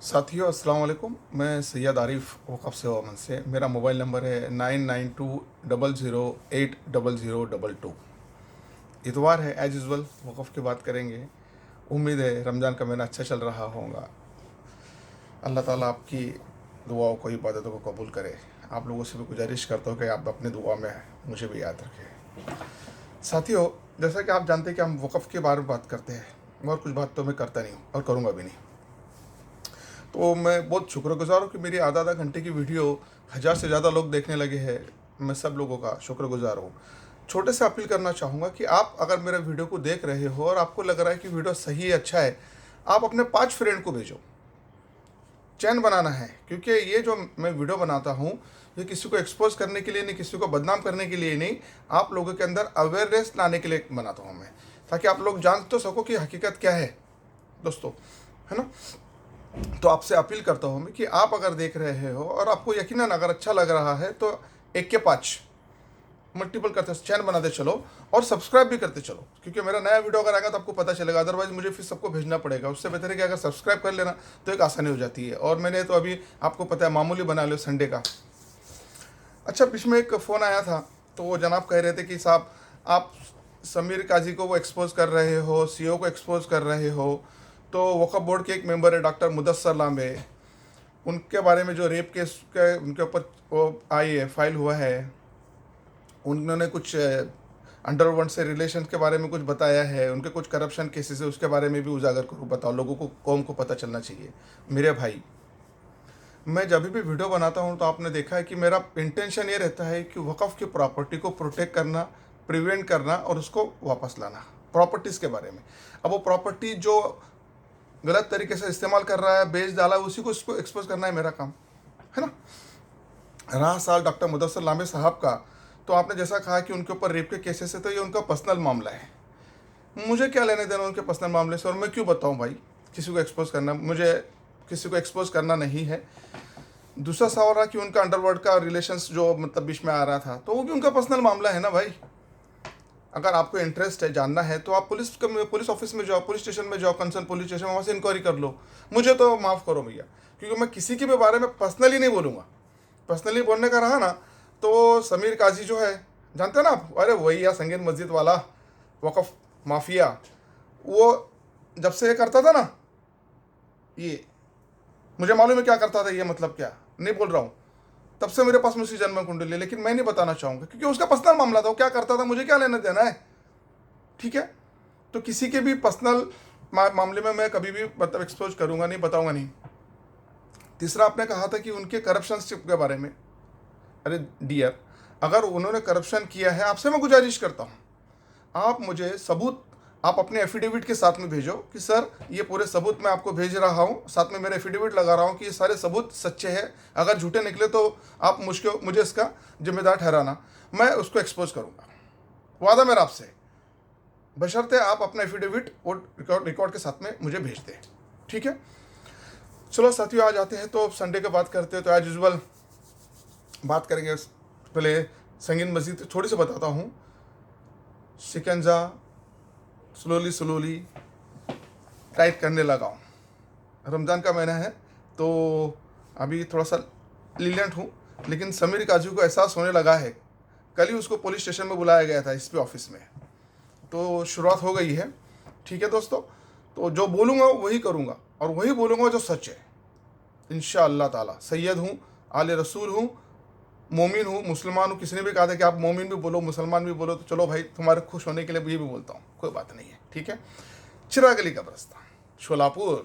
साथियों अस्सलाम वालेकुम। मैं सैयद आरिफ वक़फ़ से ओमान से। मेरा मोबाइल नंबर है 9920080022। इतवार है, एज़ यूज़ुअल वक़फ़ की बात करेंगे। उम्मीद है रमज़ान का महीना अच्छा चल रहा होगा। अल्लाह ताला आपकी दुआओं को, इबादतों को कबूल करे। आप लोगों से भी गुजारिश करता हूँ कि आप अपनी दुआ में मुझे भी याद रखें। साथियों, जैसा कि आप जानते हैं कि हम वक़फ़ के बारे में बात करते हैं और कुछ बात तो मैं करता नहीं हूँ और करूँगा भी नहीं। तो मैं बहुत शुक्रगुज़ार हूँ कि मेरी आधा आधा घंटे की वीडियो 1000 से ज़्यादा लोग देखने लगे हैं। मैं सब लोगों का शुक्रगुज़ार हूँ। छोटे से अपील करना चाहूँगा कि आप अगर मेरे वीडियो को देख रहे हो और आपको लग रहा है कि वीडियो सही है, अच्छा है, आप अपने 5 फ्रेंड को भेजो। चैन बनाना है, क्योंकि ये जो मैं वीडियो बनाता हूँ ये किसी को एक्सपोज करने के लिए नहीं, किसी को बदनाम करने के लिए नहीं, आप लोगों के अंदर अवेयरनेस लाने के लिए बनाता हूँ मैं, ताकि आप लोग जान तो सको कि हकीकत क्या है दोस्तों, है ना। तो आपसे अपील करता हूँ मैं कि आप अगर देख रहे हो और आपको यकीनन अगर अच्छा लग रहा है तो 1 के 5 मल्टीपल करते चैन बनाते चलो और सब्सक्राइब भी करते चलो, क्योंकि मेरा नया वीडियो अगर आएगा तो आपको पता चलेगा। अदरवाइज मुझे फिर सबको भेजना पड़ेगा। उससे बेहतर है कि अगर सब्सक्राइब कर लेना तो एक आसानी हो जाती है। और मैंने तो अभी आपको पता है मामूली बना लिया संडे का। अच्छा, बीच में एक फ़ोन आया था, तो वो जनाब कह रहे थे कि साहब आप समीर काजी को वो एक्सपोज कर रहे हो, सीओ को एक्सपोज कर रहे हो। तो वक्फ बोर्ड के एक मेंबर है डॉक्टर मुदस्सर लांबे, उनके बारे में जो रेप केस के उनके ऊपर वो आई है, फाइल हुआ है, उन्होंने कुछ अंडरवर्ल्ड से रिलेशन के बारे में कुछ बताया है, उनके कुछ करप्शन केसेस है, उसके बारे में भी उजागर करूँ। बताओ, लोगों को, कौम को पता चलना चाहिए। मेरे भाई, मैं जब भी वीडियो बनाता हूँ तो आपने देखा है कि मेरा इंटेंशन ये रहता है कि वक़्फ़ की प्रॉपर्टी को प्रोटेक्ट करना, प्रिवेंट करना और उसको वापस लाना, प्रॉपर्टीज़ के बारे में। अब वो प्रॉपर्टी जो गलत तरीके से इस्तेमाल कर रहा है, बेच डाला, उसी को उसको एक्सपोज करना है मेरा काम, है ना। रहा साल डॉक्टर मुदस्सर लांबे साहब का, तो आपने जैसा कहा कि उनके ऊपर रेप के केसेस है, तो ये उनका पर्सनल मामला है। मुझे क्या लेने देना उनके पर्सनल मामले से, और मैं क्यों बताऊं भाई। किसी को एक्सपोज करना, मुझे किसी को एक्सपोज करना नहीं है। दूसरा सवाल रहा कि उनका अंडरवर्ल्ड का रिलेशंस जो मतलब बीच में आ रहा था, तो वो भी उनका पर्सनल मामला है ना भाई। अगर आपको इंटरेस्ट है, जानना है, तो आप पुलिस ऑफिस में जाओ, पुलिस स्टेशन में जाओ, कंसर्न पुलिस स्टेशन, वहाँ से इंक्वायरी कर लो। मुझे तो माफ़ करो भैया, क्योंकि मैं किसी के भी बारे में पर्सनली नहीं बोलूँगा। पर्सनली बोलने का रहा ना, तो समीर काजी जो है, जानते हैं ना आप, अरे वही या संगीन मस्जिद वाला वक़फ़ माफिया, वो जब से ये करता था ना, ये मुझे मालूम है क्या करता था, ये मतलब क्या नहीं बोल रहा हूँ, तब से मेरे पास में उसकी जन्म कुंडली, लेकिन मैं नहीं बताना चाहूँगा क्योंकि उसका पर्सनल मामला था। वो क्या करता था मुझे क्या लेना देना है, ठीक है। तो किसी के भी पर्सनल मामले में मैं कभी भी मतलब एक्सपोज करूँगा नहीं, बताऊँगा नहीं। तीसरा, आपने कहा था कि उनके करप्शन के बारे में। अरे डियर, अगर उन्होंने करप्शन किया है, आपसे मैं गुजारिश करता हूँ, आप मुझे सबूत, आप अपने एफिडेविट के साथ में भेजो कि सर ये पूरे सबूत मैं आपको भेज रहा हूँ, साथ में मेरे एफिडेविट लगा रहा हूँ कि ये सारे सबूत सच्चे हैं। अगर झूठे निकले तो आप मुझे इसका जिम्मेदार ठहराना, मैं उसको एक्सपोज करूँगा। वादा मेरा आपसे, बशर्ते आप अपना एफिडेविट और रिकॉर्ड के साथ में मुझे भेज दें, ठीक है। चलो साथियों, आ जाते हैं तो संडे की बात करते हैं। तो एज यूजल बात करेंगे। पहले संगीन मस्जिद थोड़ी सी बताता हूँ। शिकंजा स्लोली स्लोली टाइट करने लगा हूँ। रमज़ान का महीना है तो अभी थोड़ा सा लीलेंट हूँ, लेकिन समीर काजू को एहसास होने लगा है। कल ही उसको पुलिस स्टेशन में बुलाया गया था, एसपी ऑफिस में, तो शुरुआत हो गई है, ठीक है दोस्तों। तो जो बोलूँगा वही करूँगा और वही बोलूँगा जो सच है, इंशाअल्लाह ताला। सैयद हूँ, आले रसूल हूँ, मोमिन हूँ, मुसलमान हूँ। किसी ने भी कहा था कि आप मोमिन भी बोलो, मुसलमान भी बोलो, तो चलो भाई, तुम्हारे खुश होने के लिए ये भी बोलता हूँ, कोई बात नहीं है, ठीक है। चिराग अली कब्रस्तान, शोलापुर।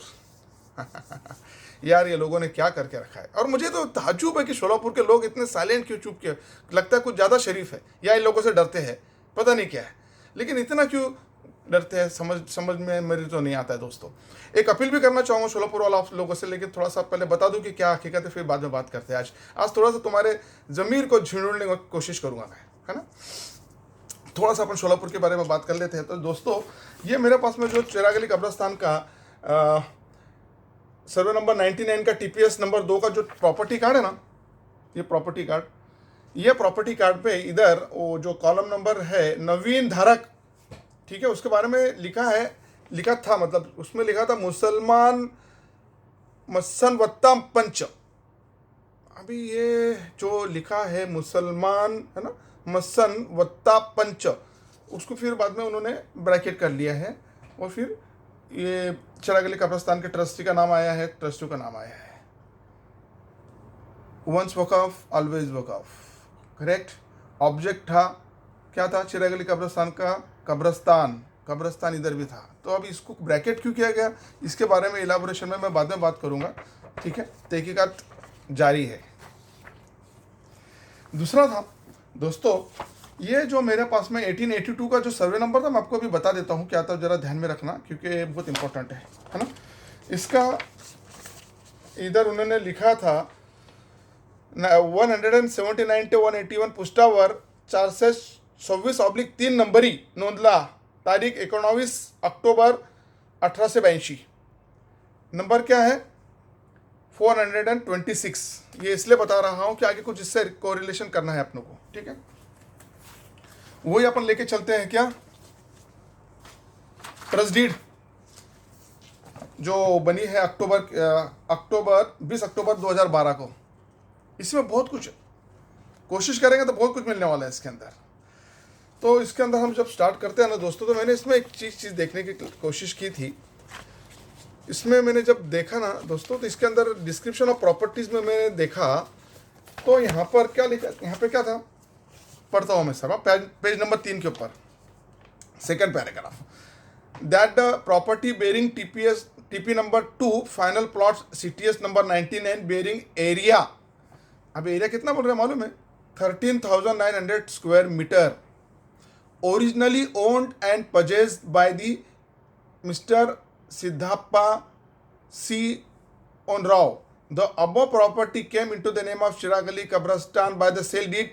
यार ये लोगों ने क्या करके रखा है। और मुझे तो ताज्जुब है कि शोलापुर के लोग इतने साइलेंट क्यों, चुप क्यों, लगता है कुछ ज़्यादा शरीफ है या इन लोगों से डरते हैं, पता नहीं क्या है, लेकिन इतना क्यों डरते हैं, समझ में मेरी तो नहीं आता है दोस्तों। एक अपील भी करना चाहूँगा शोलापुर वाला आप लोगों से, लेकिन थोड़ा सा पहले बता दूं कि क्या हकीकत है, फिर बाद में बात करते हैं। आज थोड़ा सा तुम्हारे ज़मीर को झिड़ने की कोशिश करूँगा मैं, है ना। थोड़ा सा अपन शोलापुर के बारे में बात कर लेते हैं। तो दोस्तों, ये मेरे पास में जो चिराग अली कब्रस्तान का सर्वे नंबर 99 का टीपीएस नंबर 2 का जो प्रॉपर्टी कार्ड है ना, ये प्रॉपर्टी कार्ड पे इधर वो जो कॉलम नंबर है नवीन धारक, ठीक है, उसके बारे में लिखा था, मतलब उसमें लिखा था मस्सन वत्ता पंच। अभी ये जो लिखा है मुसलमान है ना, मस्सन वत्ता पंच, उसको फिर बाद में उन्होंने ब्रैकेट कर लिया है और फिर ये चिराग अली कब्रिस्तान के ट्रस्टी का नाम आया है, ट्रस्टी का नाम आया है। वंस वकफ ऑलवेज वकफ, करेक्ट। ऑब्जेक्ट था क्या था चिराग अली कब्रिस्तान का, कब्रिस्तान, कब्रिस्तान इधर भी था। तो अब इसको ब्रैकेट क्यों किया गया, इसके बारे में इलाबोरेशन में मैं बाद में बात करूंगा, ठीक है। तहकीकात जारी है। दूसरा था दोस्तों, ये जो मेरे पास में 1882 का जो सर्वे नंबर था, मैं आपको अभी बता देता हूँ क्या था, ज़रा ध्यान में रखना क्योंकि बहुत इंपॉर्टेंट है ना। इसका इधर उन्होंने लिखा था 179 ते 181 पुष्टावर 426/3 नंबरी नोंदला, तारीख 19 ऑक्टोबर 1882। नंबर क्या है 426। ये इसलिए बता रहा हूं कि आगे कुछ इससे कोरिलेशन करना है अपनों को, ठीक है। वही अपन लेके चलते हैं क्या, ट्रस्ट डीड जो बनी है अक्टूबर 20 अक्टूबर 2012 को। इसमें बहुत कुछ कोशिश करेंगे तो बहुत कुछ मिलने वाला है इसके अंदर। तो इसके अंदर हम जब स्टार्ट करते हैं ना दोस्तों, तो मैंने इसमें एक चीज़ देखने की कोशिश की थी। इसमें मैंने जब देखा ना दोस्तों, तो इसके अंदर डिस्क्रिप्शन ऑफ प्रॉपर्टीज़ में मैंने देखा, तो यहाँ पर क्या लिखा, यहाँ पे क्या था, पढ़ता हूँ मैं सर, पेज नंबर 3 के ऊपर second paragraph, that the property bearing TP number 2 final plot CTS number 99 bearing area, अब एरिया कितना बोल रहे हैं मालूम है, 13,900 square metre, originally owned and purchased by the mister Siddappa C. on Rao. The above property came into the name of Chirag Ali Kabristan by the sale deed,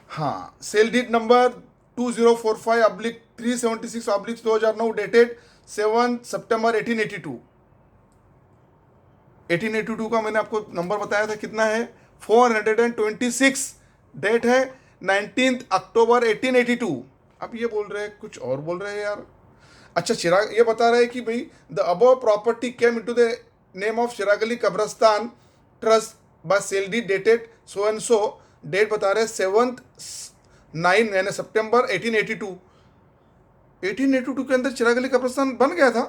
हाँ, sale deed number 2045/376/2009 dated 7 सितंबर 1882। 1882 का मैंने आपको number बताया था कितना है, 426, date है 19 अक्टूबर 1882। अब ये बोल रहे हैं कुछ और बोल रहे हैं यार। अच्छा, चिराग ये बता रहे हैं कि भाई the above property came into the name of Chirag Ali कब्रिस्तान trust by sale deed dated so and so, date बता रहे हैं 7/9 यानी सितंबर 1882। 1882 के अंदर चिराग अली कब्रिस्तान बन गया था।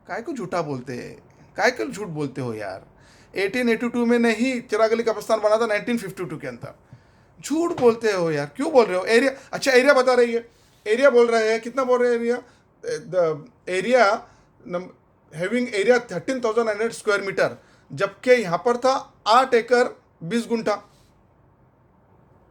काय को झूठा बोलते हैं, काय को झूठ बोलते हो यार। 1882 में नहीं, चिराग अली कब्रिस्तान बना था 1952 के अंदर। झूठ बोलते हो यार, क्यों बोल रहे हो। एरिया, अच्छा एरिया बता रही है, एरिया बोल रहे हैं, कितना बोल रहे हैं area, the area having area 13,900 square metre, जबकि यहाँ पर था 8 एकड़ 20 गुंठा।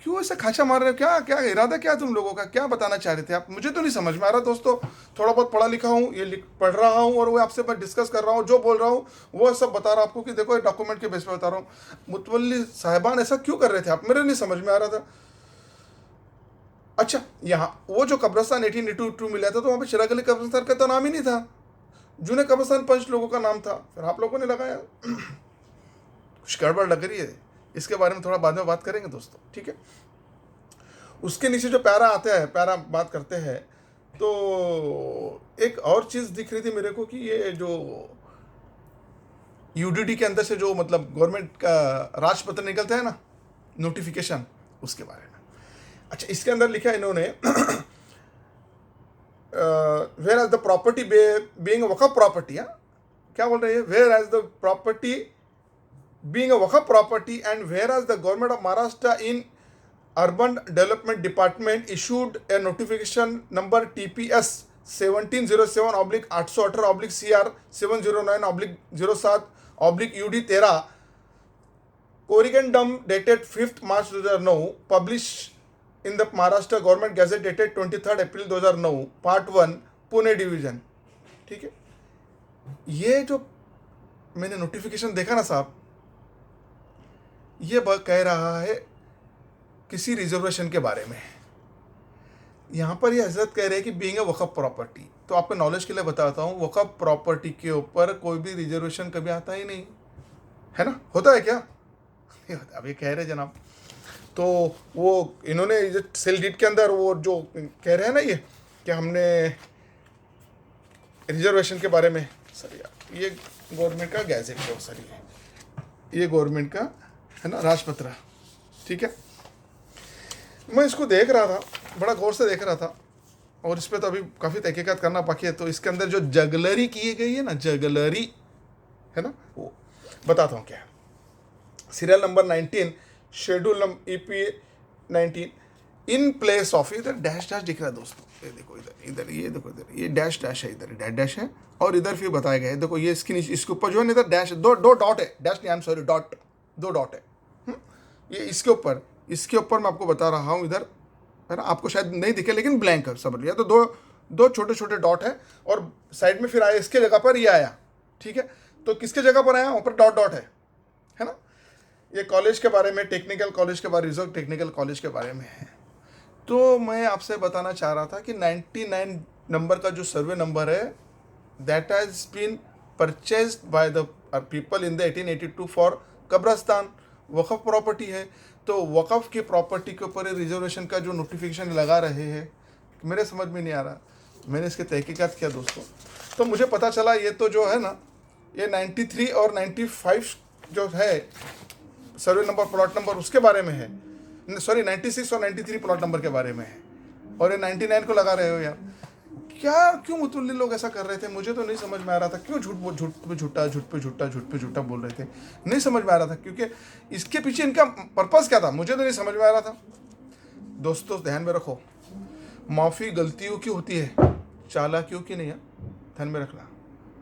क्यों ऐसे खाचा मार रहे हो, क्या क्या इरादा क्या तुम लोगों का, क्या बताना चाह रहे थे आप, मुझे तो नहीं समझ में आ रहा दोस्तों। थोड़ा बहुत पढ़ा लिखा हूँ, ये पढ़ रहा हूँ और वो आपसे मैं डिस्कस कर रहा हूँ, जो बोल रहा हूँ वो सब बता रहा हूँ आपको कि देखो ये डॉक्यूमेंट के बेस पे बता रहा हूँ। मुतवल्ली साहिबान ऐसा क्यों कर रहे थे आप, मेरे नहीं समझ में आ रहा था। अच्छा, यहाँ वो जो कब्रिस्तान 1882 मिला था, तो वहाँ पे चिराग अली कब्रिस्तान का तो नाम ही नहीं था, जूने कब्रिस्तान 5 लोगों का नाम था, फिर आप लोगों ने लगाया। कुछ गड़बड़ लग रही है, इसके बारे में थोड़ा बाद में बात करेंगे दोस्तों, ठीक है। उसके नीचे जो पैरा आता है, पैरा बात करते हैं, तो एक और चीज़ दिख रही थी मेरे को कि ये जो UDD के अंदर से जो मतलब गवर्नमेंट का राजपत्र निकलता है ना, नोटिफिकेशन, उसके बारे में। अच्छा, इसके अंदर लिखा है इन्होंने whereas the property being waqf property, क्या बोल रहे हैं, whereas the property being waqf property and whereas the government of Maharashtra in urban development department issued a notification number TPS 1707/818/CR 709/07/UD 13 corrigendum dated 5 March 2009, publish in the Maharashtra government gazette dated 23 April 2009, part 1 Pune division, ठीक है। ये जो मैंने notification देखा ना साहब, ये कह रहा है किसी रिजर्वेशन के बारे में। यहाँ पर ये हजरत कह रहे हैं कि बीइंग ए वकफ प्रॉपर्टी, तो आपके नॉलेज के लिए बताता हूँ, वकफ प्रॉपर्टी के ऊपर कोई भी रिजर्वेशन कभी आता ही नहीं है ना, होता है क्या, अब ये कह रहे जनाब। तो वो इन्होंने सेल डीड के अंदर वो जो कह रहे हैं ना ये कि हमने रिजर्वेशन के बारे में, सर यार ये गवर्नमेंट का गैजेट है, सर ये गवर्नमेंट का है ना राजपत्र, ठीक है। मैं इसको देख रहा था, बड़ा गौर से देख रहा था, और इस पर तो अभी काफ़ी तहकीकात करना बाकी है। तो इसके अंदर जो जगलरी की गई है ना, जगलरी है ना, वो बताता हूँ क्या है। Serial number 19, schedule EP 19, in place of, इधर डैश डैश दिख रहा है दोस्तों, ये देखो इधर, इधर ये देखो, इधर ये डैश डैश है, इधर डैश डैश है, और इधर फिर बताया गया है, देखो ये इसके नीचे, इसके ऊपर जो है ना, इधर डैश, दो डॉट है, डैश नहीं, I am sorry, dot, 2 dot है। ये इसके ऊपर मैं आपको बता रहा हूँ, इधर है ना, आपको शायद नहीं दिखे लेकिन ब्लैंक है, समझ लिया। तो दो छोटे छोटे डॉट है, और साइड में फिर आया, इसके जगह पर ये आया, ठीक है। तो किसके जगह पर आया, ऊपर डॉट डॉट है ना। ये कॉलेज के बारे में, टेक्निकल कॉलेज के बारे, रिजर्व टेक्निकल कॉलेज के बारे में है। तो मैं आपसे बताना चाह रहा था कि 99 नंबर का जो सर्वे नंबर है, that has been purchased by the people in the 1882 for kabrastan, waqf property है। तो वक़फ़ की प्रॉपर्टी के ऊपर रिजर्वेशन का जो नोटिफिकेशन लगा रहे हैं, मेरे समझ में नहीं आ रहा। मैंने इसके तहकीकात किया दोस्तों, तो मुझे पता चला ये तो जो है ना, ये 93 और 95 जो है सर्वे नंबर, प्लॉट नंबर, उसके बारे में है, सॉरी 96 और 93 प्लॉट नंबर के बारे में है, और ये 99 को लगा रहे हो यार। क्या, क्यों मुतुल्ली लोग ऐसा कर रहे थे, मुझे तो नहीं समझ में आ रहा था। क्यों झूठ पे झूठा बोल रहे थे, नहीं समझ में आ रहा था, क्योंकि इसके पीछे इनका पर्पस क्या था, मुझे तो नहीं समझ में आ रहा था। दोस्तों ध्यान में रखो, माफ़ी गलतियों की होती है, चालाकियों की नहीं है, ध्यान में रखना।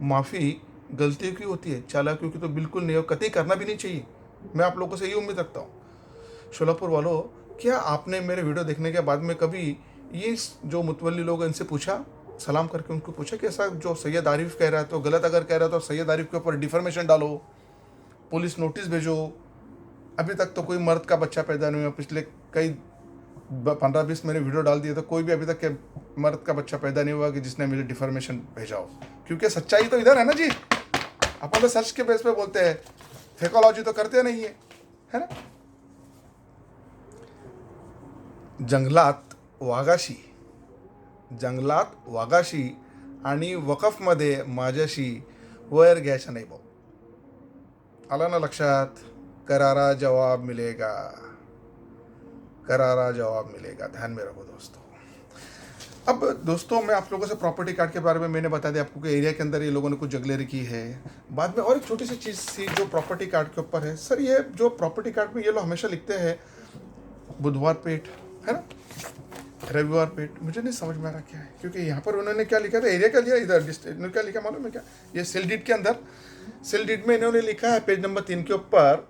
माफ़ी गलतियों की होती है, चालाकियों की तो बिल्कुल नहीं, और कतई करना भी नहीं चाहिए। मैं आप लोगों से यही उम्मीद रखता हूँ। शोलापुर वालों, क्या आपने मेरे वीडियो देखने के बाद में कभी ये जो मुतवल्ली लोग, इनसे पूछा, सलाम करके उनको पूछा कि ऐसा जो सैयद आरिफ कह रहा है तो गलत, अगर कह रहा है तो सैयद आरिफ के ऊपर डिफर्मेशन डालो, पुलिस नोटिस भेजो। अभी तक तो कोई मर्द का बच्चा पैदा नहीं हुआ, पिछले कई 15-20 मैंने वीडियो डाल दिए, तो कोई भी अभी तक के मर्द का बच्चा पैदा नहीं हुआ कि जिसने मुझे डिफर्मेशन भेजा हो। क्योंकि सच्चाई तो इधर है ना जी, अपन तो सच के बेस पे बोलते हैं, फेकोलॉजी तो करते नहीं है ना। जंगलात वाघाशी आणि वकफमध्ये माझ्याशी वैर घ्यायचा नाही भाऊ, आला ना लक्षात। करारा जवाब मिलेगा, करारा जवाब मिलेगा, ध्यान में रखो दोस्तों। अब दोस्तों मैं आप लोगों से प्रॉपर्टी कार्ड के बारे में मैंने बता दिया आपको कि एरिया के अंदर ये लोगों ने कुछ जगलेरी की है। बाद में और एक छोटी सी चीज़ थी जो प्रॉपर्टी कार्ड के ऊपर है। सर ये जो प्रॉपर्टी कार्ड में ये लोग हमेशा लिखते हैं बुधवार पेट, है ना, रविवार पेट, मुझे नहीं समझ में आ रहा क्या है। क्योंकि यहाँ पर उन्होंने क्या लिखा था, एरिया का लिया, इधर डिस्ट्रिक्ट क्या लिखा मालूम है क्या, ये सेल डीड के अंदर, सेल डीड में इन्होंने लिखा है पेज नंबर 3 के ऊपर,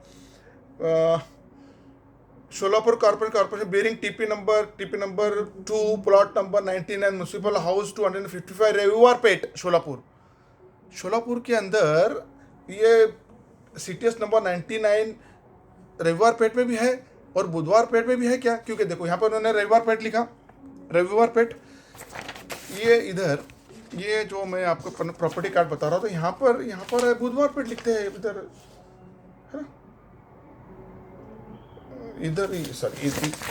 Sholapur corporation bearing TP number 2 plot number 99 municipal house 255 Raviwar पेट शोलापुर के अंदर ये CTS नंबर 99 रविवार पेट में भी है और बुधवार पेट में भी है क्या। क्योंकि देखो यहाँ पर उन्होंने रविवार पेट लिखा, रविवार पेट, ये इधर ये जो मैं आपको प्रॉपर्टी कार्ड बता रहा हूँ तो यहाँ पर बुधवार पेट लिखते हैं इधर, है ना, इधर ही सर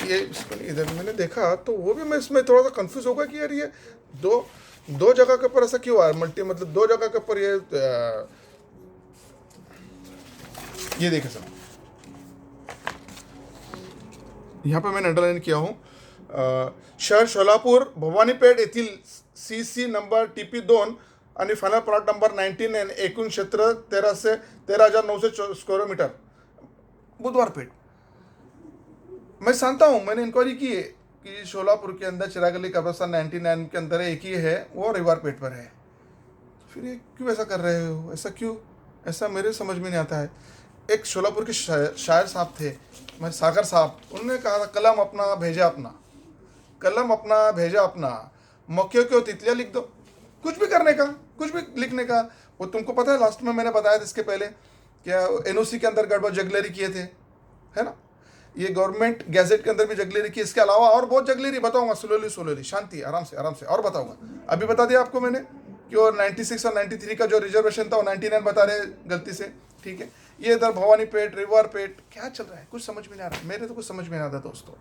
ये इधर मैंने देखा तो वो भी मैं इसमें थोड़ा सा कंफ्यूज होगा कि यार ये दो जगह के ऊपर ऐसा क्यों है, मतलब 2 जगह के ऊपर ये देखे सर, यहाँ पे मैंने अंडरलाइन किया हूँ, शहर सोलापूर भवानीपेठ येथील CC नंबर TP 2 आणि फायनल प्लॉट नंबर 99 एकूण क्षेत्र 13,900 स्क्वायर मीटर, बुधवार पेठ। मैं जानता हूँ, मैंने इंक्वायरी की है कि शोलापुर के अंदर चिरागली कब्रस्तान 99 के अंदर एक ही है, वो रविवार पेट पर है। फिर ये क्यों ऐसा कर रहे हो, ऐसा क्यों, ऐसा मेरे समझ में नहीं आता है। एक शोलापुर के शायर साहब थे, मैं सागर साहब, उन्होंने कहा था कलम अपना भेजा अपना, मक्खियों को तितलियाँ लिख दो, कुछ भी करने का, कुछ भी लिखने का। वो तुमको पता है लास्ट में मैंने बताया था इसके पहले क्या NOC के अंदर गड़बड़ जगलेरी किए थे, है ना, ये गवर्नमेंट गैजेट के अंदर भी जगलेरी की, इसके अलावा और बहुत जगलेरी बताऊंगा, स्लोली शांति आराम से और बताऊंगा। अभी बता दिया आपको मैंने कि और 96 और 93 का जो रिजर्वेशन था वो 99 बता रहे गलती से, ठीक है। ये इधर भवानी पेट, रविवार पेट, क्या चल रहा है, कुछ समझ में नहीं आ रहा, मेरे तो कुछ समझ में नहीं आता दोस्तों।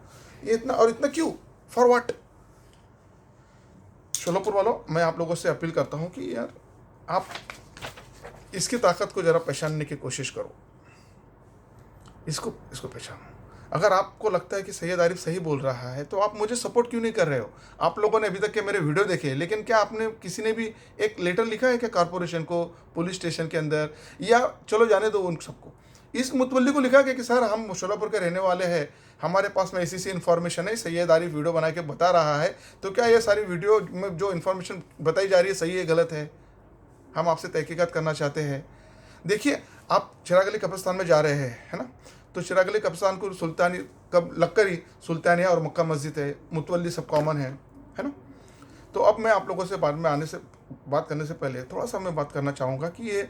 ये इतना क्यों, फॉर व्हाट। शोलापुर वालों, मैं आप लोगों से अपील करता हूँ कि यार आप इसकी ताकत को ज़रा पहचानने की कोशिश करो, इसको इसको पहचानो। अगर आपको लगता है कि सैयद आरिफ सही बोल रहा है तो आप मुझे सपोर्ट क्यों नहीं कर रहे हो? आप लोगों ने अभी तक के मेरे वीडियो देखे, लेकिन क्या आपने किसी ने भी एक लेटर लिखा है क्या कॉरपोरेशन को, पुलिस स्टेशन के अंदर, या चलो जाने दो उन सबको, इस मुतवल्ली को लिखा गया कि सर हम शोलापुर के रहने वाले हैं, हमारे पास में ऐसी इन्फॉर्मेशन है, सैयद आरिफ वीडियो बना के बता रहा है, तो क्या ये सारी वीडियो में जो इन्फॉर्मेशन बताई जा रही है सही है गलत है? हम आपसे तहकीकात करना चाहते हैं। देखिए, आप चिराग अली कब्रिस्तान में जा रहे हैं, है ना, तो चिराग अली कब्रिस्तान को सुल्तानी कब लक्करी सुल्तानिया और मक्का मस्जिद है, मुतवल्ली सब कॉमन है ना। तो अब मैं आप लोगों से बाद में बात करने से पहले थोड़ा सा मैं बात करना चाहूँगा कि ये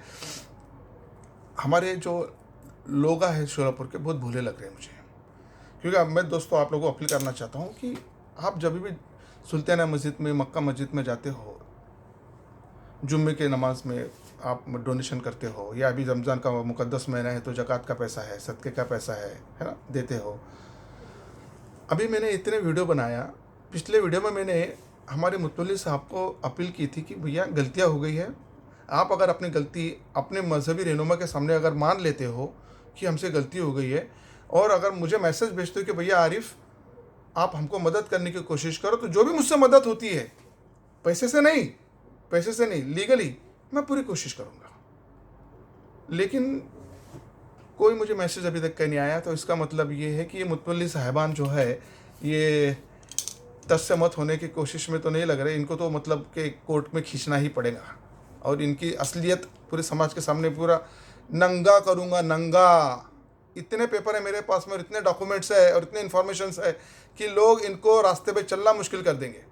हमारे जो लोग हैं शोलापुर के बहुत भूले लग रहे हैं मुझे, क्योंकि अब मैं दोस्तों आप लोगों को अपील करना चाहता हूँ कि आप जब भी सुल्तानिया मस्जिद में, मक्का मस्जिद में जाते हो, जुम्मे के नमाज में आप डोनेशन करते हो, या अभी रमज़ान का मुक़द्दस महीना है तो ज़कात का पैसा है, सदक़े का पैसा है ना, देते हो। अभी मैंने इतने वीडियो बनाया, पिछले वीडियो में मैंने हमारे मुतवल्ली साहब को अपील की थी कि भैया गलतियाँ हो गई है, आप अगर अपनी गलती अपने मजहबी रहनुमा के सामने अगर मान लेते हो कि हमसे गलती हो गई है, और अगर मुझे मैसेज भेजते हो कि भैया आरिफ आप हमको मदद करने की कोशिश करो, तो जो भी मुझसे मदद होती है, पैसे से नहीं, लीगली मैं पूरी कोशिश करूँगा। लेकिन कोई मुझे मैसेज अभी तक नहीं आया, तो इसका मतलब ये है कि ये मुतवल्ली साहिबान जो है ये तस्य मत होने की कोशिश में तो नहीं लग रहे, इनको तो मतलब कि कोर्ट में खींचना ही पड़ेगा, और इनकी असलियत पूरे समाज के सामने पूरा नंगा करूँगा, नंगा। इतने पेपर है मेरे पास में, और इतने डॉक्यूमेंट्स है और इतने इन्फॉर्मेशंस है कि लोग इनको रास्ते पे चलना मुश्किल कर देंगे।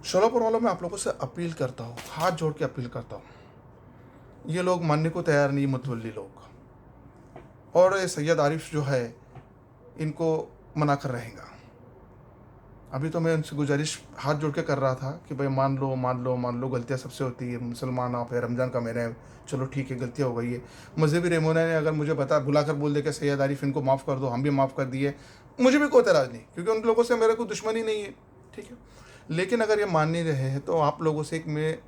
शोलापुर वालों में आप लोगों से अपील करता हूँ, हाथ जोड़ के अपील करता हूँ, ये लोग मानने को तैयार नहीं, मुतवल्ली लोग, और ये सैयद आरिफ जो है इनको मना कर रहेगा। अभी तो मैं उनसे गुजारिश हाथ जोड़ के कर रहा था कि भाई मान लो, गलतियाँ सबसे होती है, मुसलमान आप है, रमज़ान का महीना है, चलो ठीक है गलतियाँ हो गई है। मजहबी रहनुमा ने अगर मुझे बुलाकर बोल दे कि सैयद आरिफ इनको माफ़ कर दो, हम भी माफ़ कर दिए, मुझे भी कोई एतराज़ नहीं, क्योंकि उन लोगों से मेरे को दुश्मनी नहीं है, ठीक है। लेकिन अगर ये मान नहीं रहे हैं तो आप लोगों से एक मैं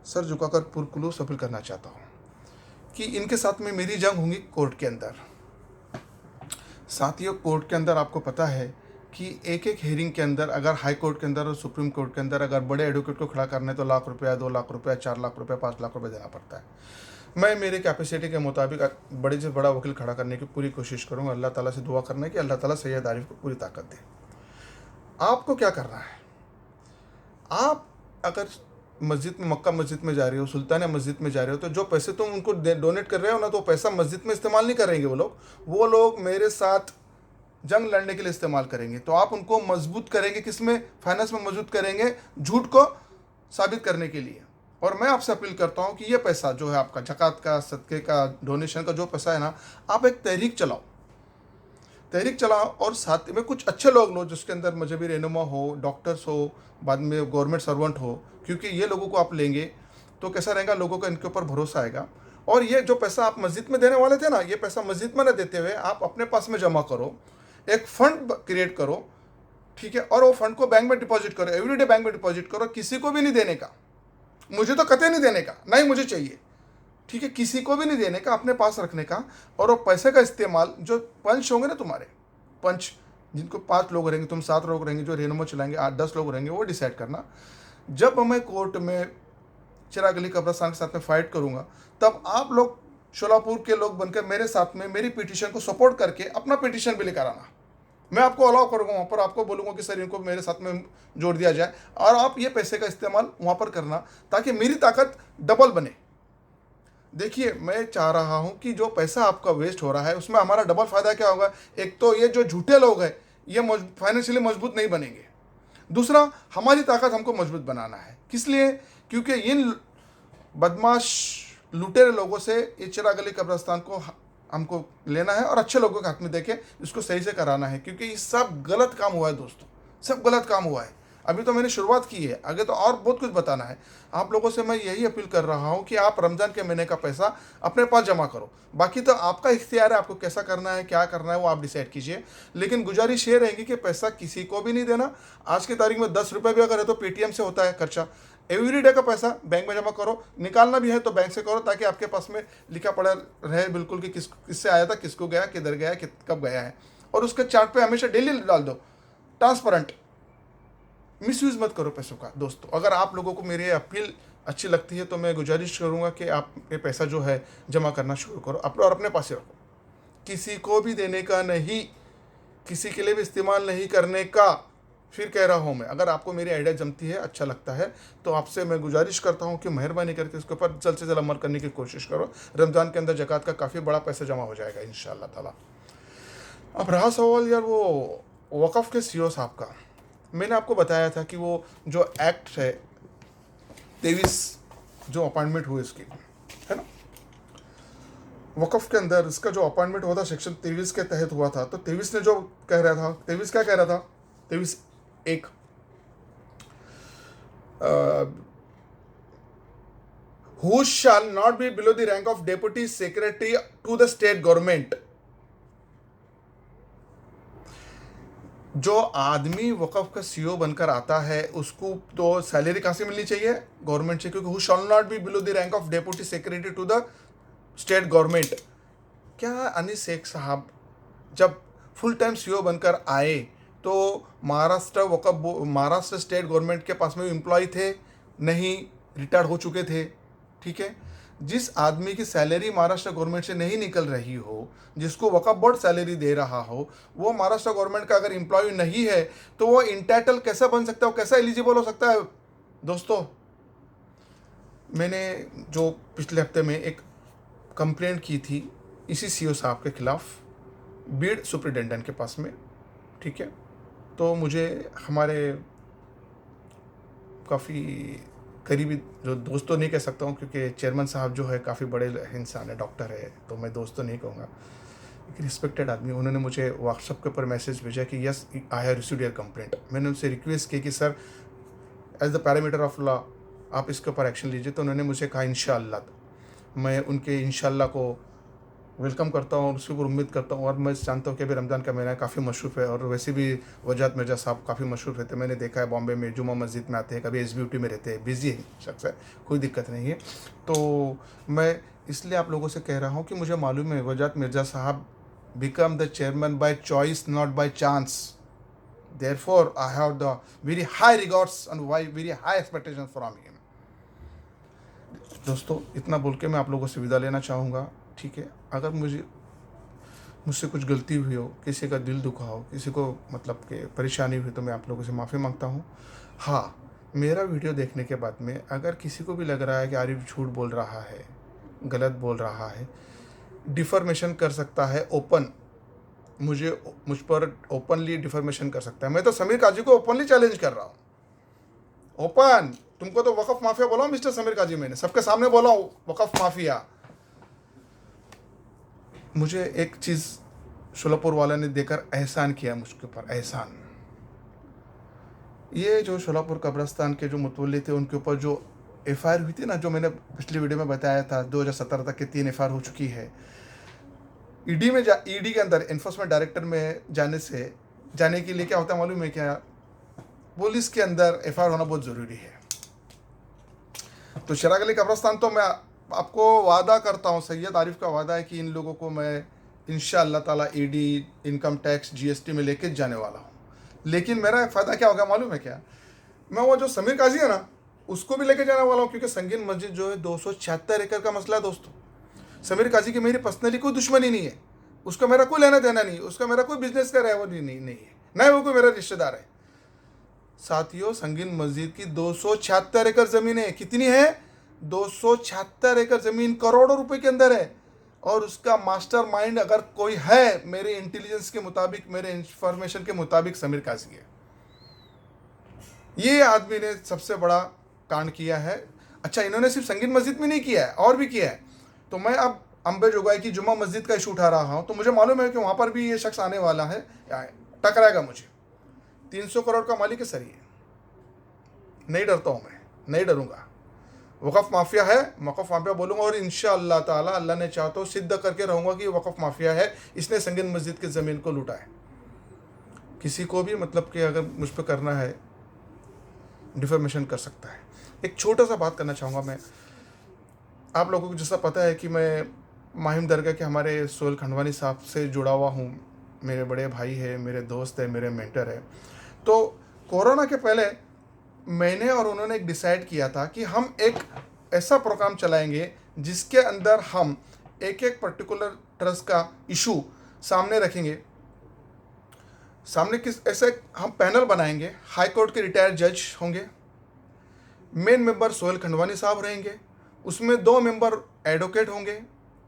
सर झुकाकर पुरखुलूस अपील करना चाहता हूँ कि इनके साथ में मेरी जंग होंगी कोर्ट के अंदर। साथियों, कोर्ट के अंदर आपको पता है कि एक हेयरिंग के अंदर, अगर हाई कोर्ट के अंदर और सुप्रीम कोर्ट के अंदर अगर बड़े एडवोकेट को खड़ा करने तो लाख रुपया, 2 लाख रुपया, 4 लाख रुपया, 5 लाख रुपया देना पड़ता है। मैं मेरे कैपेसिटी के मुताबिक बड़े से बड़ा वकील खड़ा करने की पूरी कोशिश करूँगा। अल्लाह ताला से दुआ करना है कि अल्लाह ताला सैयद आरिफ को पूरी ताकत दे। आपको क्या करना है, आप अगर मस्जिद में, मक्का मस्जिद में जा रहे हो, सुल्तानिया मस्जिद में जा रहे हो, तो जो पैसे तुम उनको डोनेट कर रहे हो ना, तो पैसा मस्जिद में इस्तेमाल नहीं करेंगे वो लोग मेरे साथ जंग लड़ने के लिए इस्तेमाल करेंगे। तो आप उनको मजबूत करेंगे, किसमें? फाइनेंस में मजबूत करेंगे, झूठ को साबित करने के लिए। और मैं आपसे अपील करता हूँ कि ये पैसा जो है आपका ज़कात का, सदक़े का, डोनेशन का जो पैसा है ना, आप एक तहरीक चलाओ, और साथ में कुछ अच्छे लोग लो जिसके अंदर मजहबी रहनुमा हो, डॉक्टर्स हो, बाद में गवर्नमेंट सर्वेंट हो, क्योंकि ये लोगों को आप लेंगे तो कैसा रहेगा, लोगों का इनके ऊपर भरोसा आएगा। और ये जो पैसा आप मस्जिद में देने वाले थे ना, ये पैसा मस्जिद में ना देते हुए आप अपने पास में जमा करो, एक फंड क्रिएट करो, ठीक है, और वो फंड को बैंक में डिपॉजिट करो, एवरीडे बैंक में डिपॉजिट करो, किसी को भी नहीं देने का, मुझे तो कतई नहीं देने का, नहीं मुझे चाहिए, ठीक है, किसी को भी नहीं देने का, अपने पास रखने का। और वो पैसे का इस्तेमाल, जो पंच होंगे ना तुम्हारे, पंच जिनको 5 लोग रहेंगे, तुम 7 लोग रहेंगे, जो रेनुमा चलाएंगे 8-10 लोग रहेंगे, वो डिसाइड करना। जब मैं कोर्ट में चिराग अली कब्रिस्तान के साथ में फाइट करूंगा, तब आप लोग शोलापुर के लोग बनकर मेरे साथ में मेरी पिटीशन को सपोर्ट करके अपना पिटीशन भी लेकर आना। मैं आपको अलाउ करूँगा, वहाँ पर आपको बोलूँगा कि सर इनको मेरे साथ में जोड़ दिया जाए, और आप ये पैसे का इस्तेमाल वहाँ पर करना, ताकि मेरी ताकत डबल बने। देखिए, मैं चाह रहा हूँ कि जो पैसा आपका वेस्ट हो रहा है उसमें हमारा डबल फ़ायदा क्या होगा। एक तो ये जो झूठे लोग हैं ये फाइनेंशियली मजबूत नहीं बनेंगे, दूसरा हमारी ताकत हमको मजबूत बनाना है। किस लिए? क्योंकि इन बदमाश लुटेरे लोगों से ये चिराग अली कब्रिस्तान को हमको लेना है, और अच्छे लोगों के हाथ में देके इसको सही से कराना है, क्योंकि ये सब गलत काम हुआ है दोस्तों, सब गलत काम हुआ है। अभी तो मैंने शुरुआत की है, आगे तो और बहुत कुछ बताना है। आप लोगों से मैं यही अपील कर रहा हूँ कि आप रमज़ान के महीने का पैसा अपने पास जमा करो, बाकी तो आपका इख्तियार है, आपको कैसा करना है, क्या करना है, वो आप डिसाइड कीजिए। लेकिन गुजारिश ये रहेगी कि पैसा किसी को भी नहीं देना। आज की तारीख में 10 रुपये भी अगर है तो पेटीएम से होता है खर्चा, एवरीडे का पैसा बैंक में जमा करो, निकालना भी है तो बैंक से करो, ताकि आपके पास में लिखा पड़ा रहे बिल्कुल कि किससे आया था, किसको गया, किधर गया, कब गया है। और उसके चार्ट पे हमेशा डेली डाल दो, ट्रांसपेरेंट। मिसयूज़ मत करो पैसों का दोस्तों। अगर आप लोगों को मेरी अपील अच्छी लगती है तो मैं गुजारिश करूँगा कि आप ये पैसा जो है जमा करना शुरू करो और अपने पास ही रखो, किसी को भी देने का नहीं, किसी के लिए भी इस्तेमाल नहीं करने का। फिर कह रहा हूँ मैं, अगर आपको मेरी आइडिया जमती है, अच्छा लगता है, तो आपसे मैं गुजारिश करता हूँ कि मेहरबानी करके इसके ऊपर जल्द से जल्द अमल करने की कोशिश करो। रमज़ान के अंदर ज़कात का काफ़ी बड़ा पैसा जमा हो जाएगा इंशाअल्लाह ताला। अब रहा सवाल यार वो वक़फ़ के सीईओ साहब का, मैंने आपको बताया था कि वो जो एक्ट है 23 जो अपॉइंटमेंट हुई इसकी, है ना, वक़फ़ के अंदर इसका जो अपॉइंटमेंट हुआ था सेक्शन 23 के तहत हुआ था। तो 23 ने जो कह रहा था, 23 क्या कह रहा था, 23(1) who shall not be below the rank of deputy secretary to the state government। जो आदमी वक़फ़ का सीईओ बनकर आता है उसको तो सैलरी कहाँ से मिलनी चाहिए, गवर्नमेंट से, क्योंकि who shall not be below the rank of deputy secretary to the state government. क्या अनीस शेख साहब जब फुल टाइम सीईओ बनकर आए तो महाराष्ट्र स्टेट गवर्नमेंट के पास में एम्प्लॉय थे नहीं, रिटायर्ड हो चुके थे, ठीक है। जिस आदमी की सैलरी महाराष्ट्र गवर्नमेंट से नहीं निकल रही हो, जिसको वक़फ़ बोर्ड सैलरी दे रहा हो, वो महाराष्ट्र गवर्नमेंट का अगर एम्प्लॉय नहीं है तो वो इंटाइटल कैसा बन सकता है, वो कैसा एलिजिबल हो सकता है। दोस्तों, मैंने जो पिछले हफ्ते में एक कंप्लेंट की थी इसी सीईओ साहब के खिलाफ बीड सुपरिटेंडेंट के पास में, ठीक है। तो मुझे हमारे काफ़ी करीबी जो दोस्त तो नहीं कह सकता हूँ, क्योंकि चेयरमैन साहब जो है काफ़ी बड़े इंसान है, डॉक्टर है, तो मैं दोस्त तो नहीं कहूँगा, एक रिस्पेक्टेड आदमी। उन्होंने मुझे व्हाट्सएप के ऊपर मैसेज भेजा कि yes I have received your complaint. मैंने उनसे रिक्वेस्ट की कि sir as the parameter of law आप इसके ऊपर एक्शन लीजिए। तो उन्होंने मुझे कहा इंशाअल्लाह। मैं उनके इंशाअल्लाह को वेलकम करता हूँ और उसके ऊपर उम्मीद करता हूँ। और मैं जानता हूँ कि अभी रमज़ान का महीना काफ़ी मशरूफ़ है, और वैसे भी वजाहत मिर्ज़ा साहब काफ़ी मशरूफ़ रहते हैं। मैंने देखा है बॉम्बे में जुमा मस्जिद में आते हैं, कभी SBUT में रहते हैं, बिज़ी है शख्स है, कोई दिक्कत नहीं है। तो मैं इसलिए आप लोगों से कह रहा हूँ कि मुझे मालूम है वजाहत मिर्ज़ा साहब become the chairman by choice, not by chance. Therefore I have the very high regards and very high expectation from him. दोस्तों, इतना बोल के मैं आप लोगों से विदा लेना चाहूँगा, ठीक है। अगर मुझसे कुछ गलती हुई हो, किसी का दिल दुखा हो, किसी को मतलब कि परेशानी हुई, तो मैं आप लोगों से माफ़ी मांगता हूँ। हाँ, मेरा वीडियो देखने के बाद में अगर किसी को भी लग रहा है कि आरिफ झूठ बोल रहा है, गलत बोल रहा है, डिफॉर्मेशन कर सकता है, मुझ पर ओपनली डिफॉर्मेशन कर सकता है। मैं तो समीर काजी को ओपनली चैलेंज कर रहा हूँ, ओपन। तुमको तो वक़फ़ माफिया बोला मिस्टर समीर काजी, मैंने सबके सामने बोला वक़फ़ माफिया। मुझे एक चीज़ शोलापुर वाला ने देकर एहसान किया मुझके ऊपर, एहसान। ये जो शोलापुर कब्रस्तान के जो मुतवल्ली थे उनके ऊपर जो FIR हुई थी ना, जो मैंने पिछली वीडियो में बताया था, 2017 तक के 3 FIR हो चुकी है। ईडी के अंदर एनफोर्समेंट डायरेक्टर में जाने के लिए क्या होता है मालूम है क्या, पुलिस के अंदर FIR होना बहुत ज़रूरी है। तो शराग अली कब्रस्तान तो मैं आपको वादा करता हूँ, सैयद आरिफ का वादा है कि इन लोगों को मैं इंशाअल्लाह ताला ED, इनकम टैक्स, GST में लेके जाने वाला हूँ। लेकिन मेरा फ़ायदा क्या होगा मालूम है क्या, मैं वो जो समीर काजी है ना उसको भी लेके जाने वाला हूँ, क्योंकि संगीन मस्जिद जो है 276 एकड़ का मसला है दोस्तों। समीर काजी की मेरी पर्सनली कोई दुश्मनी नहीं है, उसका मेरा कोई लेना देना नहीं, उसका मेरा कोई बिजनेस का रहवा नहीं है, ना वो कोई मेरा रिश्तेदार है। साथियों, संगीन मस्जिद की 276 एकड़ ज़मीन है। कितनी है? 276 एकड़ ज़मीन, करोड़ों रुपए के अंदर है। और उसका मास्टरमाइंड अगर कोई है, मेरे इंटेलिजेंस के मुताबिक, मेरे इंफॉर्मेशन के मुताबिक समीर काजी है। ये आदमी ने सबसे बड़ा कांड किया है। अच्छा, इन्होंने सिर्फ संगीन मस्जिद में नहीं किया है, और भी किया है। तो मैं अब अंबे जोगाई की जुमा मस्जिद का इशू उठा रहा हूँ, तो मुझे मालूम है कि वहाँ पर भी ये शख्स आने वाला है, टकराएगा मुझे। 300 करोड़ का मालिक है सर ये। नहीं डरता हूँ मैं, नहीं डरूंगा। वक़फ़ माफिया है, वक़फ़ माफिया बोलूँगा, और इंशाअल्लाह ताला अल्लाह ने चाहा तो सिद्ध करके रहूँगा कि वक़फ़ माफिया है, इसने संगीन मस्जिद की ज़मीन को लूटा है। किसी को भी मतलब कि अगर मुझ पर करना है, डिफॉर्मेशन कर सकता है। एक छोटा सा बात करना चाहूँगा मैं। आप लोगों को जैसा पता है कि मैं माहिम दरगाह के हमारे सोहेल खंडवानी साहब से जुड़ा हुआ हूँ। मेरे बड़े भाई है, मेरे दोस्त है, मेरे मेंटर है। तो कोरोना के पहले मैंने और उन्होंने एक डिसाइड किया था कि हम एक ऐसा प्रोग्राम चलाएंगे जिसके अंदर हम एक एक पर्टिकुलर ट्रस्ट का इशू सामने रखेंगे। सामने किस ऐसे हम पैनल बनाएंगे, हाई कोर्ट के रिटायर्ड जज होंगे, मेन मेंबर सोहेल खंडवानी साहब रहेंगे, उसमें 2 मेंबर एडवोकेट होंगे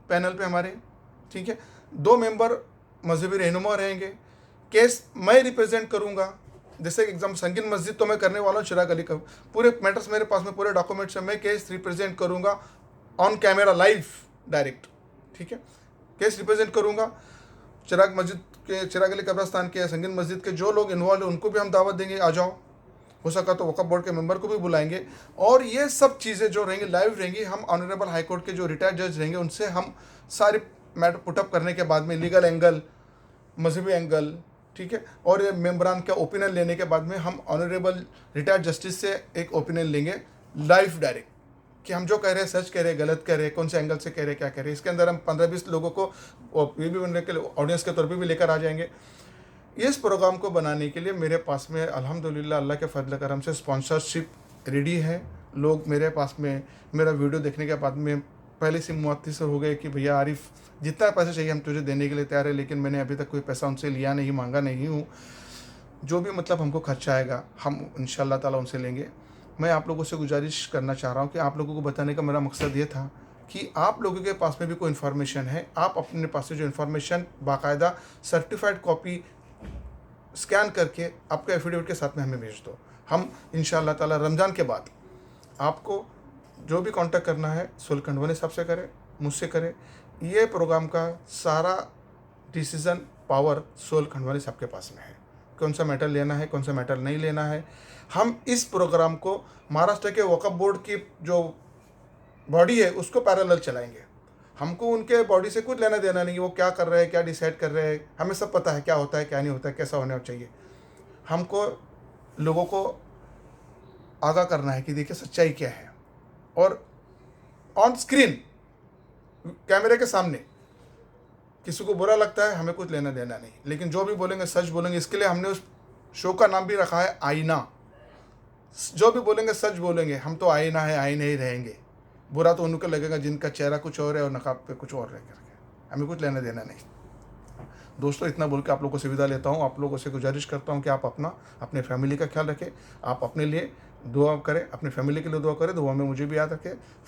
पैनल पे हमारे, ठीक है, 2 मेंबर मजहबी रहनुमा रहेंगे। केस मैं रिप्रेजेंट करूंगा। जैसे एग्जाम संगीन मस्जिद तो मैं करने वाला हूँ, चिराग अली का पूरे मैटर्स मेरे पास में, पूरे डॉक्यूमेंट्स हैं। मैं केस रिप्रेजेंट करूंगा ऑन कैमरा, लाइव, डायरेक्ट, ठीक है, केस रिप्रेजेंट करूंगा। चिराग अली कब्रस्तान के, संगीन मस्जिद के जो लोग इन्वॉल्व हैं उनको भी हम दावत देंगे, आ जाओ। हो सका तो वक्फ बोर्ड के मेंबर को भी बुलाएंगे। और ये सब चीज़ें जो रहेंगी लाइव रहेंगी। हम ऑनरेबल हाई कोर्ट के जो रिटायर्ड जज रहेंगे उनसे हम सारे मैटर पुटअप करने के बाद में लीगल एंगल, मजहबी एंगल, ठीक है, और ये मेम्बरान का ओपिनियन लेने के बाद में हम ऑनरेबल रिटायर्ड जस्टिस से एक ओपिनियन लेंगे लाइव डायरेक्ट, कि हम जो कह रहे हैं सच कह रहे हैं, गलत कह रहे हैं, कौन से एंगल से कह रहे हैं, क्या कह रहे हैं। इसके अंदर हम 15-20 लोगों को ये भी बनने के लिए ऑडियंस के तौर पे भी लेकर आ जाएंगे। इस प्रोग्राम को बनाने के लिए मेरे पास में अल्हम्दुलिल्लाह अल्लाह के फजल करम से स्पॉन्सरशिप रेडी है। लोग मेरे पास में मेरा वीडियो देखने के बाद में पहले से मुअत्तसिर हो गए कि भैया आरिफ, जितना पैसा चाहिए हम तुझे देने के लिए तैयार है, लेकिन मैंने अभी तक कोई पैसा उनसे लिया नहीं, मांगा नहीं हूँ। जो भी मतलब हमको खर्चा आएगा हम इंशाअल्लाह ताला उनसे लेंगे। मैं आप लोगों से गुजारिश करना चाह रहा हूँ कि आप लोगों को बताने का मेरा मकसद ये था कि आप लोगों के पास में भी कोई इन्फॉर्मेशन है, आप अपने पास से जो इन्फॉर्मेशन बाकायदा सर्टिफाइड कॉपी स्कैन करके आपके एफिडेविट के साथ में हमें भेज दो। हम इंशाअल्लाह ताला रमज़ान के बाद आपको जो भी कांटेक्ट करना है सोहेल खंडवानी साहब से करें, मुझसे करें। ये प्रोग्राम का सारा डिसीज़न पावर सोहेल खंडवानी साहब के पास में है, कौन सा मैटर लेना है, कौन सा मैटर नहीं लेना है। हम इस प्रोग्राम को महाराष्ट्र के वक्फ बोर्ड की जो बॉडी है उसको पैरेलल चलाएंगे। हमको उनके बॉडी से कुछ लेना देना नहीं, वो क्या कर रहे हैं, क्या डिसाइड कर रहे हैं, हमें सब पता है क्या होता है, क्या नहीं होता है, कैसा होना चाहिए। हमको लोगों को आगाह करना है कि देखिए सच्चाई क्या है। और ऑन स्क्रीन कैमरे के सामने किसी को बुरा लगता है, हमें कुछ लेना देना नहीं, लेकिन जो भी बोलेंगे सच बोलेंगे। इसके लिए हमने उस शो का नाम भी रखा है आईना। जो भी बोलेंगे सच बोलेंगे, हम तो आईना है, आईने ही रहेंगे। बुरा तो उनको लगेगा जिनका चेहरा कुछ और है और नकाब पे कुछ और रह करके, हमें कुछ लेना देना नहीं। दोस्तों, इतना बोल के आप लोगों से विदा लेता हूँ। आप लोगों से गुजारिश करता हूँ कि आप अपने फैमिली का ख्याल रखें, आप अपने लिए दुआ करें, अपनी फैमिली के लिए दुआ करें, दुआ में मुझे भी याद रखें।